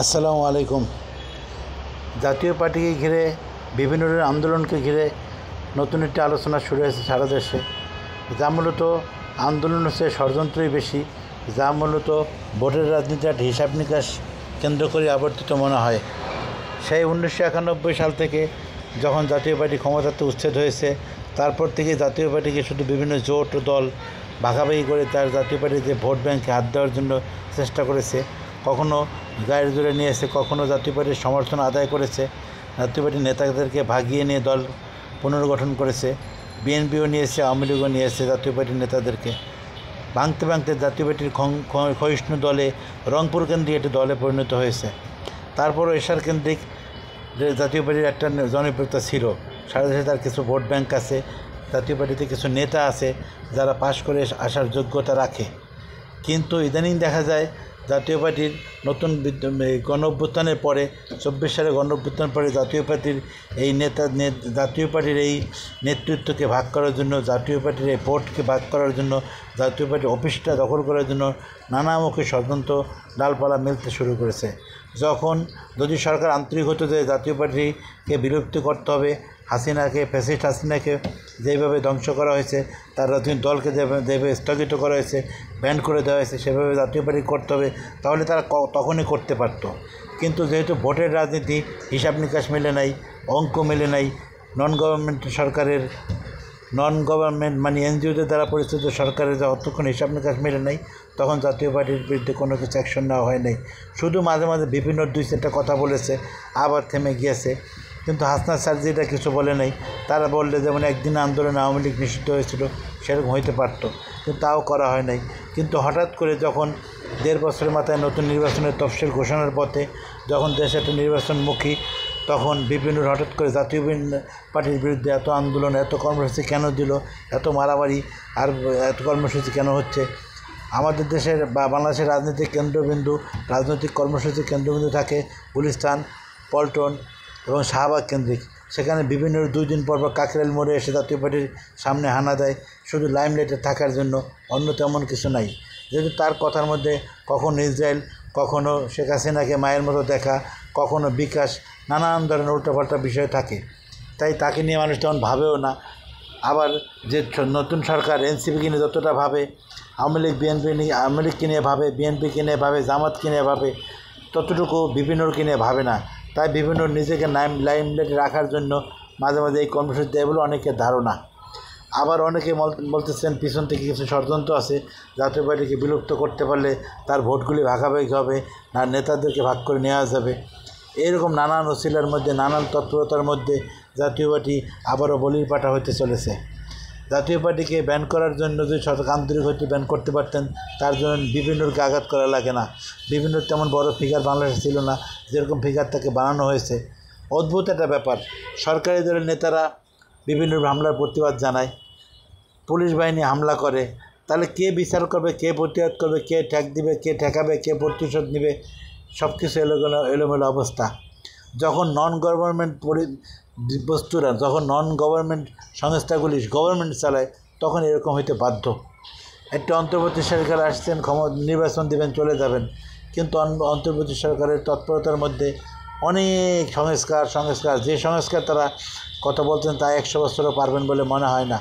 আসসালামু আলাইকুম। জাতীয় পার্টিকে ঘিরে বিভিন্ন আন্দোলনকে ঘিরে নতুন একটি আলোচনা শুরু হয়েছে সারা দেশে, যা মূলত আন্দোলন হচ্ছে ষড়যন্ত্রই বেশি, যা মূলত ভোটের রাজনীতি একটা হিসাব নিকাশ কেন্দ্র করে আবর্তিত মনে হয়। সেই 1991 সাল থেকে যখন জাতীয় পার্টি ক্ষমতাতে উচ্ছেদ হয়েছে, তারপর থেকে জাতীয় পার্টিকে শুধু বিভিন্ন জোট ও দল ভাগাভাগি করে তার জাতীয় পার্টির যে ভোট ব্যাংকে হাত দেওয়ার জন্য চেষ্টা করেছে। কখনো গায়ের জোরে নিয়েছে, কখনো জাতীয় পার্টির সমর্থন আদায় করেছে, জাতীয় পার্টির নেতাদেরকে ভাগিয়ে নিয়ে দল পুনর্গঠন করেছে। বিএনপিও নিয়েছে, আওয়ামী লীগও নিয়েছে জাতীয় পার্টির নেতাদেরকে। ভাঙতে ভাঙতে জাতীয় পার্টির ক্ষয়িষ্ণু দলে রংপুর কেন্দ্রিক একটি দলে পরিণত হয়েছে। তারপরও এশার কেন্দ্রিক জাতীয় পার্টির একটা জনপ্রিয়তা ছিল, সারা দেশে তার কিছু ভোট ব্যাংক আছে, জাতীয় পার্টিতে কিছু নেতা আছে যারা পাশ করে আসার যোগ্যতা রাখে। কিন্তু ইদানিং দেখা যায় জাতীয় পার্টির নতুন গণ অভ্যুত্থানের পরে 24 সালে গণ অভ্যুত্থানের পরে জাতীয় পার্টির এই জাতীয় পার্টির এই নেতৃত্বকে ভাগ করার জন্য, জাতীয় পার্টির এই ভোটকে ভাগ করার জন্য, জাতীয় পার্টির অফিসটা দখল করার জন্য নানামুখী ষড়যন্ত্র ডালপালা মেলতে শুরু করেছে। যখন যদি সরকার আন্তরিক হতো যে জাতীয় পার্টিকে বিলুপ্তি করতে হবে, ফ্যাসিস্ট হাসিনাকে যেভাবে ধ্বংস করা হয়েছে, তার রাজনৈতিক দলকে যেভাবে স্থগিত করা হয়েছে, ব্যান করে দেওয়া হয়েছে, সেভাবে জাতীয় পার্টি করতে হবে, তাহলে তারা তখনই করতে পারত। কিন্তু যেহেতু ভোটের রাজনীতি, হিসাব নিকাশ মেলে নাই, অঙ্ক মেলে নাই, নন গভর্নমেন্ট মানে এনজিওদের দ্বারা পরিচালিত সরকারের যতক্ষণ হিসাব নিকাশ মেলে নাই, তখন জাতীয় পার্টির বিরুদ্ধে কোনো কিছু অ্যাকশন নেওয়া হয় নাই। শুধু মাঝে মাঝে বিভিন্ন 2-4টা কথা বলেছে, আবার থেমে গিয়েছে। কিন্তু হাসনাত স্যার যেটা কিছু বলে নাই, তারা বললে যেমন একদিন আন্দোলনে আওয়ামী লীগ নিষিদ্ধ হয়েছিল, সেরকম হইতে পারত, কিন্তু তাও করা হয় নাই। কিন্তু হঠাৎ করে যখন 1.5 বছরের মাথায় নতুন নির্বাচনের তফসিল ঘোষণার পথে, যখন দেশ একটা নির্বাচনমুখী, তখন বিভিন্ন হঠাৎ করে জাতীয় পার্টির বিরুদ্ধে এত আন্দোলন, এত কর্মসূচি কেন দিল, এত মারামারি আর এত কর্মসূচি কেন হচ্ছে? আমাদের দেশের বা বাংলাদেশের রাজনৈতিক কর্মসূচির কেন্দ্রবিন্দু থাকে গুলিস্তান, পল্টন এবং শাহবাগ কেন্দ্রিক। সেখানে বিভিন্ন 2 দিন পর কাকরাইল মোড়ে এসে জাতীয় পার্টির সামনে হানা দেয়, শুধু লাইমলাইটে থাকার জন্য, অন্য তেমন কিছু নাই। যেহেতু তার কথার মধ্যে কখনো ইসরায়েল, কখনো শেখ হাসিনাকে মায়ের মতো দেখা, কখনো বিকাশ, নানান ধরনের উল্টোপাল্টা বিষয় থাকে, তাই তাকে নিয়ে মানুষ তেমন ভাবেও না। আবার যে নতুন সরকার এনসিপিকে নিয়ে যতটা ভাবে, আওয়ামী লীগকে নিয়ে ভাবে, বিএনপিকে নিয়ে ভাবে, জামাতকে নিয়ে ভাবে, ততটুকু বিভিন্নকে নিয়ে ভাবে না। তাই বিভিন্ন নিজেকে লাইমলাইটে রাখার জন্য মাঝে মাঝে এই কর্মসূচি দেয় বলে অনেকের ধারণা। আবার অনেকে বলতেছেন পিছন থেকে কিছু ষড়যন্ত্র আছে, জাতীয় পার্টিকে বিলুপ্ত করতে পারলে তার ভোটগুলি ভাগাভাগি হবে, না নেতাদেরকে ভাগ করে নেওয়া যাবে। এইরকম নানান অছিলার মধ্যে, নানান তৎপরতার মধ্যে জাতীয় পার্টি আবারও বলির পাঠা হতে চলেছে। জাতীয় পার্টিকে ব্যান করার জন্য যদি সরকার আন্তরিক হইতে ব্যান করতে পারতেন, তার জন্য বিভিন্নকে আঘাত করা লাগে না। বিভিন্ন তেমন বড় ফিগার বাংলাদেশে ছিল না, যেরকম ফিগার তাকে বানানো হয়েছে। অদ্ভুত একটা ব্যাপার, সরকারি দলের নেতারা বিভিন্ন হামলার প্রতিবাদ জানায়, পুলিশ বাহিনী হামলা করে, তাহলে কে বিচার করবে, কে প্রতিবাদ করবে, কে ঠেক দিবে, কে ঠেকাবে, কে প্রতিশোধ নেবে? সব কিছু এলোমেলো অবস্থা। যখন নন গভর্নমেন্ট সংস্থাগুলি গভর্নমেন্ট চালায়, তখন এরকম হইতে বাধ্য। একটা অন্তর্বর্তী সরকার আসছেন, নির্বাচন দেবেন, চলে যাবেন, কিন্তু অন্তর্বর্তী সরকারের তৎপরতার মধ্যে অনেক সংস্কার যে সংস্কার তারা কথা বলতেন, তা 100 বছরও পারবেন বলে মনে হয় না।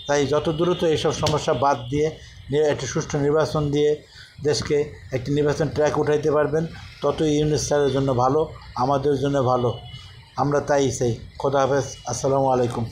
তাই যত দ্রুত এইসব সমস্যা বাদ দিয়ে একটি সুষ্ঠু নির্বাচন দিয়ে দেশকে একটি নির্বাচন ট্র্যাক উঠাইতে পারবেন, ততই ইউনূস স্যারের জন্য ভালো, আমাদের জন্য ভালো। আমরা তাই চাই। খোদা হাফেজ। আসসালামু আলাইকুম।